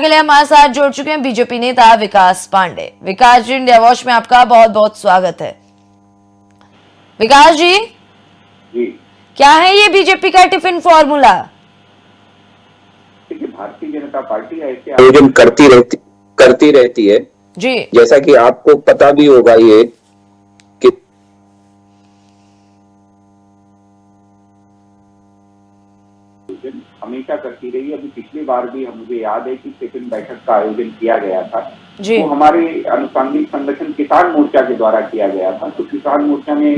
के लिए हमारे साथ जुड़ चुके हैं बीजेपी नेता विकास पांडे। विकास जी, इंडिया वॉच में आपका बहुत बहुत स्वागत है। विकास जी, क्या है ये बीजेपी का टिफिन फॉर्मूला? देखिए, भारतीय जनता पार्टी ऐसे आयोजन करती रहती है जी। जैसा कि आपको पता भी होगा ये कि हमेशा करती रही है। अभी पिछली बार भी मुझे याद है कि टिफिन बैठक का आयोजन किया गया था जी। वो हमारे अनुसांगिक संगठन किसान मोर्चा के द्वारा किया गया था। तो किसान मोर्चा ने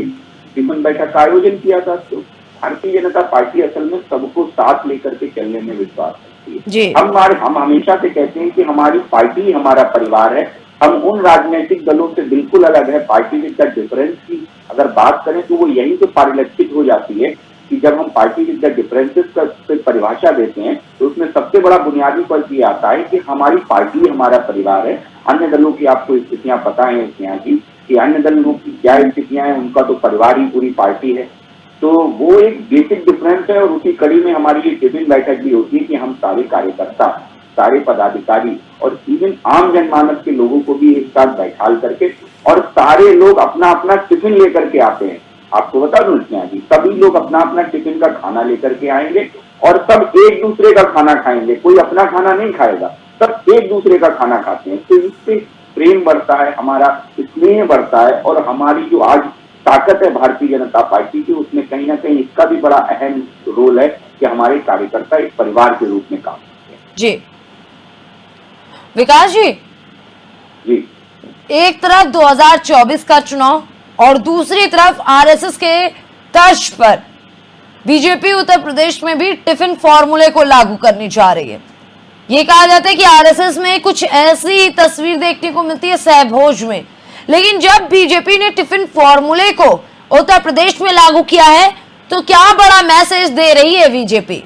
टिफिन बैठक का आयोजन किया था। तो भारतीय जनता पार्टी असल में सबको साथ लेकर के चलने में विश्वास रखती है। हम हमेशा से कहते हैं कि हमारी पार्टी हमारा परिवार है। हम उन राजनीतिक दलों से बिल्कुल अलग है। पार्टी विद द डिफरेंस की अगर बात करें तो वो यहीं से परिलक्षित हो जाती है कि जब हम पार्टी विद द डिफरेंसेस का परिभाषा देते हैं तो उसमें सबसे बड़ा बुनियादी फर्क ये आता है कि हमारी पार्टी हमारा परिवार है। अन्य दलों की आपको स्थितियां पता है यहाँ की कि अन्य दलों की क्या स्थितियां हैं, उनका तो परिवार ही पूरी पार्टी है। तो वो एक बेसिक डिफरेंस है और उसी कड़ी में हमारी ये टिफिन बैठक भी होती है कि हम सारे कार्यकर्ता, सारे पदाधिकारी और इवन आम जनमानस के लोगों को भी एक साथ बैठाल करके और सारे लोग अपना अपना टिफिन लेकर के आते हैं। आपको बता दूं जी, सभी लोग अपना अपना टिफिन का खाना लेकर के आएंगे और सब एक दूसरे का खाना खाएंगे। कोई अपना खाना नहीं खाएगा, सब एक दूसरे का खाना खाते हैं। तो इससे प्रेम बढ़ता है, हमारा स्नेह बढ़ता है और हमारी जो आज ताकत है भारतीय जनता पार्टी की, उसमें कहीं ना कहीं इसका भी बड़ा अहम रोल है कि हमारे कार्यकर्ता एक परिवार के रूप में काम करते हैं। जी विकास जी, एक तरफ 2024 का चुनाव और दूसरी तरफ आरएसएस के तर्ज पर बीजेपी उत्तर प्रदेश में भी टिफिन फॉर्मूले को लागू करनी जा रही है। ये कहा जाता है कि आरएसएस में कुछ ऐसी तस्वीर देखने को मिलती है सहभोज में, लेकिन जब बीजेपी ने टिफिन फॉर्मूले को उत्तर प्रदेश में लागू किया है तो क्या बड़ा मैसेज दे रही है बीजेपी?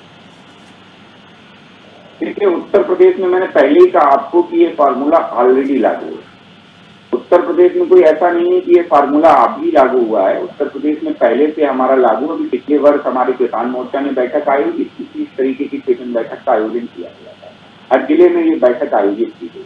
देखिए, उत्तर प्रदेश में मैंने पहले ही कहा आपको कि ये फार्मूला ऑलरेडी लागू है। उत्तर प्रदेश में कोई ऐसा नहीं है कि ये फार्मूला अभी लागू हुआ है। उत्तर प्रदेश में पहले से हमारा लागू, अभी पिछले वर्ष हमारे किसान मोर्चा ने बैठक आयोजित की, इस तरीके की टिफिन बैठक का आयोजन किया गया था। हर जिले में ये बैठक आयोजित की गई।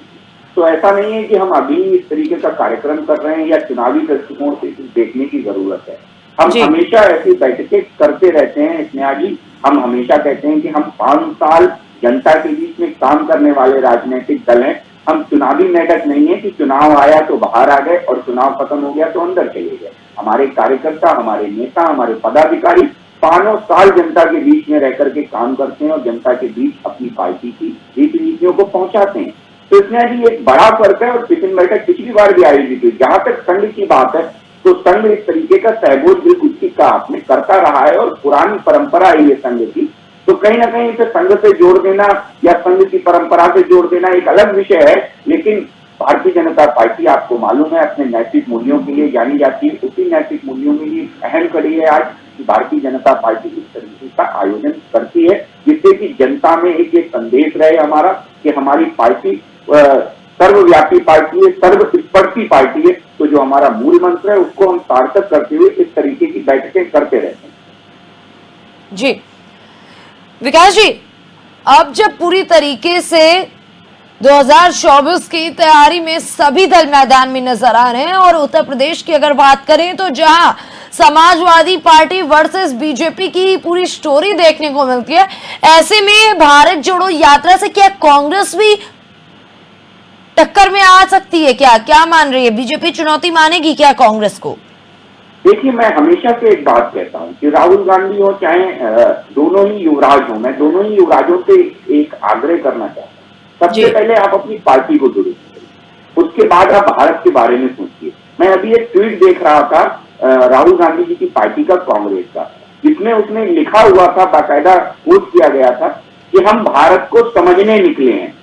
तो ऐसा नहीं है कि हम अभी इस तरीके का कार्यक्रम कर रहे हैं या चुनावी दृष्टिकोण से देखने की जरूरत है। हम हमेशा ऐसी बैठकें करते रहते हैं। स्नेहा जी, हम हमेशा कहते हैं कि हम 5 साल जनता के बीच में काम करने वाले राजनीतिक दल हैं। हम चुनावी नाटक नहीं है कि चुनाव आया तो बाहर आ गए और चुनाव खत्म हो गया तो अंदर चले गए। हमारे कार्यकर्ता, हमारे नेता, हमारे पदाधिकारी 5 साल जनता के बीच में रह करके काम करते हैं और जनता के बीच अपनी पार्टी की रीति नीतियों को पहुंचाते हैं। तो इसमें जी एक बड़ा फर्क है और टिफिन बैठक पिछली बार भी आयोजित हुई। जहां तक संघ की बात है तो संघ इस तरीके का सहभोज बिल्कुल का आपने करता रहा है और पुरानी परंपरा है ये संघ की। तो कहीं ना कहीं इसे संघ से जोड़ देना या संघ की परंपरा से जोड़ देना एक अलग विषय है। लेकिन भारतीय जनता पार्टी, आपको मालूम है, अपने नैतिक मूल्यों के लिए जानी जाती है। उसी नैतिक मूल्यों में ये अहम कड़ी है आज कि भारतीय जनता पार्टी इस तरीके का आयोजन करती है जिससे कि जनता में एक ये संदेश रहे हमारा कि हमारी पार्टी सर्वव्यापी पार्टी है, सर्वस्पर्शी पार्टी है। तो जो हमारा मूल मंत्र है उसको हम सार्थक करते हुए इस तरीके की बैठकें करते रहते हैं। जी विकास जी, अब जब पूरी तरीके से 2024 की तैयारी में सभी दल मैदान में नजर आ रहे हैं और उत्तर प्रदेश की अगर बात करें तो जहां समाजवादी पार्टी वर्सेस बीजेपी की पूरी स्टोरी देखने को मिलती है, ऐसे में भारत जोड़ो यात्रा से क्या कांग्रेस भी टक्कर में आ सकती है? क्या मान रही है बीजेपी? चुनौती मानेगी क्या कांग्रेस को? देखिए, मैं हमेशा से एक बात कहता हूं कि राहुल गांधी हो चाहे दोनों ही युवराज हो, मैं दोनों ही युवराजों से एक आग्रह करना चाहता हूं। सबसे पहले आप अपनी पार्टी को दुरुस्त करिए, उसके बाद आप भारत के बारे में सोचिए। मैं अभी एक ट्वीट देख रहा था राहुल गांधी जी की पार्टी का, कांग्रेस का, जिसमें उसने लिखा हुआ था, बाकायदा पोस्ट किया गया था कि हम भारत को समझने निकले हैं।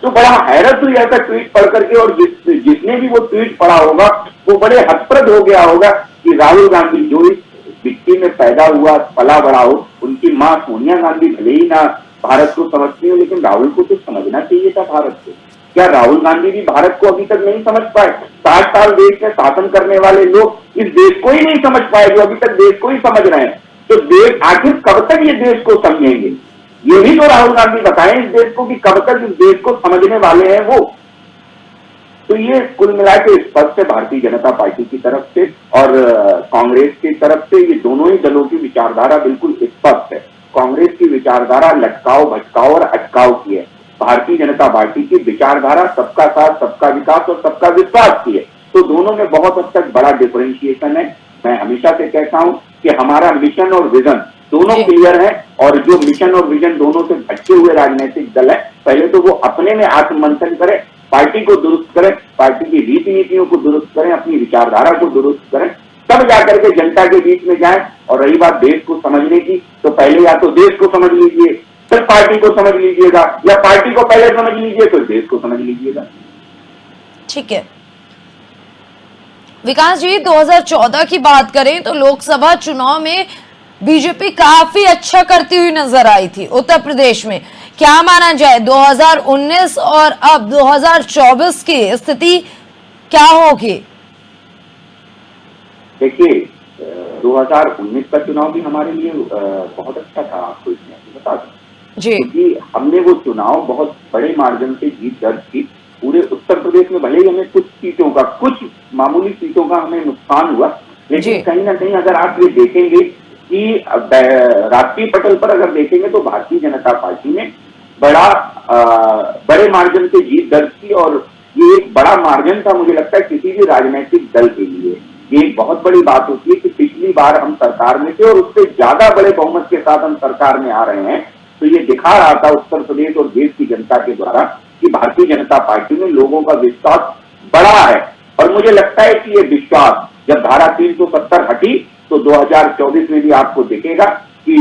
तो बड़ा हैरत हुई ऐसा ट्वीट पढ़ करके और जिसने भी वो ट्वीट पढ़ा होगा वो बड़े हतप्रद हो गया होगा कि राहुल गांधी जो इस मिट्टी में पैदा हुआ, पला बड़ा हो, उनकी माँ सोनिया गांधी भले ही ना भारत को समझती हो, लेकिन राहुल को तो समझना चाहिए था भारत को। क्या राहुल गांधी भी भारत को अभी तक नहीं समझ पाए? 60 साल देश में शासन करने वाले लोग इस देश को ही नहीं समझ पाए जो अभी तक देश को ही समझ रहे हैं। तो देश आखिर कब तक ये देश को समझेंगे? ये भी तो राहुल गांधी बताएं इस देश को कि कब तक इस देश को समझने वाले हैं वो। तो ये कुल मिला के स्पष्ट है भारतीय जनता पार्टी की तरफ से और कांग्रेस की तरफ से, ये दोनों ही दलों की विचारधारा बिल्कुल स्पष्ट है। कांग्रेस की विचारधारा लटकाओ भटकाओ और अटकाओ की है, भारतीय जनता पार्टी की विचारधारा सबका साथ सबका विकास और सबका विश्वास की है। तो दोनों में बहुत हद तक बड़ा डिफरेंशिएशन है। मैं हमेशा से कहता हूं कि हमारा मिशन और विजन दोनों क्लियर है, और जो मिशन और विजन दोनों से भटके हुए राजनीतिक दल है, पहले तो वो अपने में आत्ममंथन करें, पार्टी को दुरुस्त करें, पार्टी की रीति नीतियों को दुरुस्त करें, अपनी विचारधारा को दुरुस्त करें, तब जाकर के जनता के बीच में जाएं। और रही बात देश को समझने की, तो पहले या तो देश को समझ लीजिए फिर पार्टी को समझ लीजिएगा, या पार्टी को पहले समझ लीजिए फिर देश को समझ लीजिएगा। ठीक है विकास जी, 2014 की बात करें तो लोकसभा चुनाव में बीजेपी काफी अच्छा करती हुई नजर आई थी उत्तर प्रदेश में। क्या माना जाए 2019 और अब 2024 की स्थिति क्या होगी? देखिए 2019 का चुनाव भी हमारे लिए बहुत अच्छा था, आपको इसमें बता दूं जी, क्योंकि हमने वो चुनाव बहुत बड़े मार्जिन से जीत दर्ज की। पूरे उत्तर प्रदेश में भले ही हमें कुछ सीटों का, कुछ मामूली सीटों का हमें नुकसान हुआ, लेकिन कहीं ना कहीं अगर आप ये देखेंगे कि राष्ट्रीय पटल पर अगर देखेंगे तो भारतीय जनता पार्टी ने बड़े मार्जिन से जीत दर्ज की, और ये एक बड़ा मार्जिन था मुझे लगता है किसी भी राजनीतिक दल के लिए। ये एक बहुत बड़ी बात होती है कि पिछली बार हम सरकार में थे और उससे ज्यादा बड़े बहुमत के साथ हम सरकार में आ रहे हैं। तो ये दिखा रहा था उत्तर प्रदेश और देश की जनता के द्वारा कि भारतीय जनता पार्टी में लोगों का विश्वास बढ़ा है। और मुझे लगता है कि ये विश्वास जब धारा 370 हटी तो 2024 में भी आपको दिखेगा कि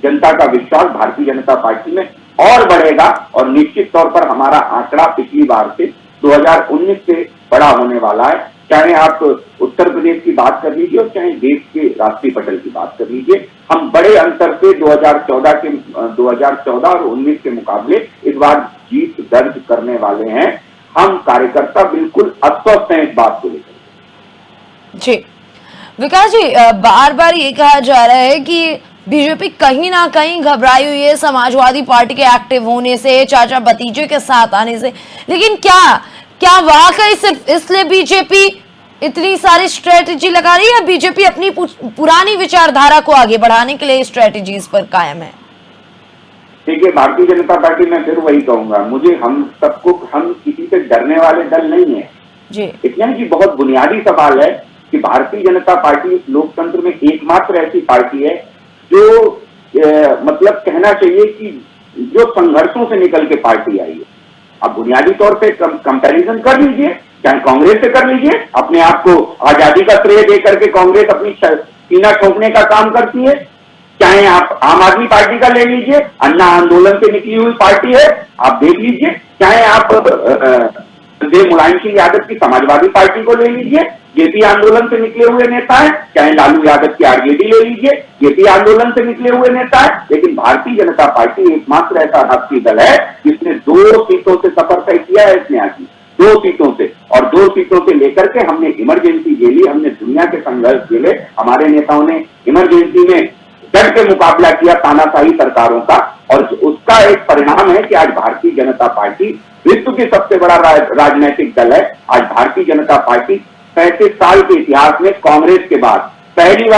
जनता का विश्वास भारतीय जनता पार्टी में और बढ़ेगा, और निश्चित तौर पर हमारा आंकड़ा पिछली बार से 2019 से बड़ा होने वाला है। चाहे आप उत्तर प्रदेश की बात कर लीजिए और चाहे देश के राष्ट्रीय पटल की बात कर लीजिए, हम बड़े अंतर से 2014 और 19 के मुकाबले इस बार जीत दर्ज करने वाले हैं। हम कार्यकर्ता बिल्कुल अस्वस्थ हैं इस बात को लेकर। जी विकास जी, बार बार ये कहा जा रहा है कि बीजेपी कहीं ना कहीं घबराई हुई है समाजवादी पार्टी के एक्टिव होने से, चाचा भतीजे के साथ आने से, लेकिन क्या वाकई सिर्फ इसलिए बीजेपी इतनी सारी स्ट्रेटेजी लगा रही है? बीजेपी अपनी पुरानी विचारधारा को आगे बढ़ाने के लिए स्ट्रेटेजीज पर कायम है? देखिए भारतीय जनता पार्टी, मैं फिर वही कहूंगा, हम किसी से डरने वाले दल नहीं है जी। इतना की बहुत बुनियादी सवाल है कि भारतीय जनता पार्टी इस लोकतंत्र में एकमात्र ऐसी पार्टी है जो मतलब कहना चाहिए कि जो संघर्षों से निकल के पार्टी आई है। आप बुनियादी तौर पे कंपैरिजन कर लीजिए, चाहे कांग्रेस से कर लीजिए, अपने आप को आजादी का श्रेय दे करके कांग्रेस अपनी सीना ठोकने का काम करती है, चाहे आप आम आदमी पार्टी का ले लीजिए, अन्ना आंदोलन से निकली हुई पार्टी है, आप देख लीजिए, चाहे आप मुलायम सिंह यादव की समाजवादी पार्टी को ले लीजिए, जेपी आंदोलन से निकले हुए नेता है, चाहे लालू यादव की आरजेडी ले लीजिए, जेपी आंदोलन से निकले हुए नेता है। लेकिन भारतीय जनता पार्टी एकमात्र ऐसा राष्ट्रीय दल है जिसने 2 सीटों से सफर तय किया है इसने आज 2 सीटों से, और 2 सीटों से लेकर के हमने इमरजेंसी झेली, हमने दुनिया के संघर्ष झेले, हमारे नेताओं ने इमरजेंसी में डट के मुकाबला किया तानाशाही सरकारों का, और उसका एक परिणाम है कि आज भारतीय जनता पार्टी विश्व की सबसे बड़ा राजनीतिक दल है। आज भारतीय जनता पार्टी 35 साल के इतिहास में कांग्रेस के बाद पहली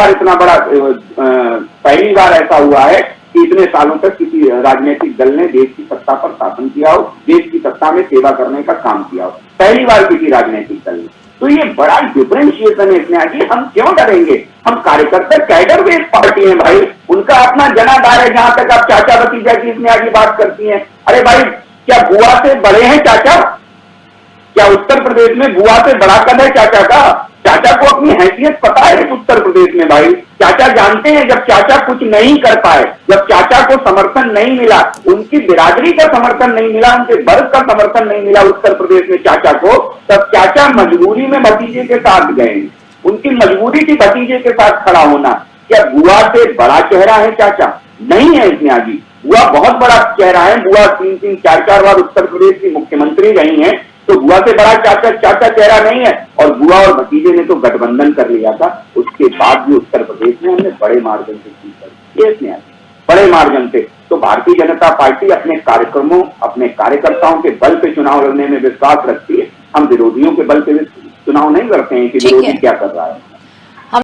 बार ऐसा हुआ है कि इतने सालों तक किसी राजनीतिक दल ने देश की सत्ता पर शासन किया हो, देश की सत्ता में सेवा करने का काम किया हो, पहली बार किसी राजनीतिक दल ने। तो ये बड़ा डिफरेंशिएशन है इसमें। आगे हम क्यों डरेंगे? हम कार्यकर्ता कैडर बेस्ड पार्टी है भाई, उनका अपना जनाधार है। जहां तक आप चाचा भतीजा की इसमें आगे बात करती हैं, अरे भाई क्या बुआ से बड़े हैं चाचा? क्या उत्तर प्रदेश में बुआ से बड़ा कद है चाचा का? चाचा को अपनी हैसियत पता है उत्तर प्रदेश में भाई। चाचा जानते हैं जब चाचा कुछ नहीं कर पाए, जब चाचा को समर्थन नहीं मिला, उनकी बिरादरी का समर्थन नहीं मिला, उनके वर्ग का समर्थन नहीं मिला उत्तर प्रदेश में चाचा को, तब चाचा मजबूरी में भतीजे के साथ गए। उनकी मजबूरी थी भतीजे के साथ खड़ा होना। क्या बुआ से बड़ा चेहरा है चाचा? नहीं है इसमें आगे। बुआ बहुत बड़ा चेहरा है। बुआ 3-3, 4-4 बार उत्तर प्रदेश की मुख्यमंत्री रही हैं, तो बुआ से बड़ा चाचा चेहरा नहीं है। और बुआ और भतीजे ने तो गठबंधन कर लिया था, उसके बाद भी उत्तर प्रदेश में हमने बड़े मार्जिन से जीत दर्ज की। बड़े मार्जिन से। तो भारतीय जनता पार्टी अपने कार्यक्रमों, अपने कार्यकर्ताओं के बल पे चुनाव लड़ने में विश्वास रखती है। हम विरोधियों के बल पे चुनाव नहीं लड़ते हैं कि ठीक विरोधी है। क्या कर रहा है।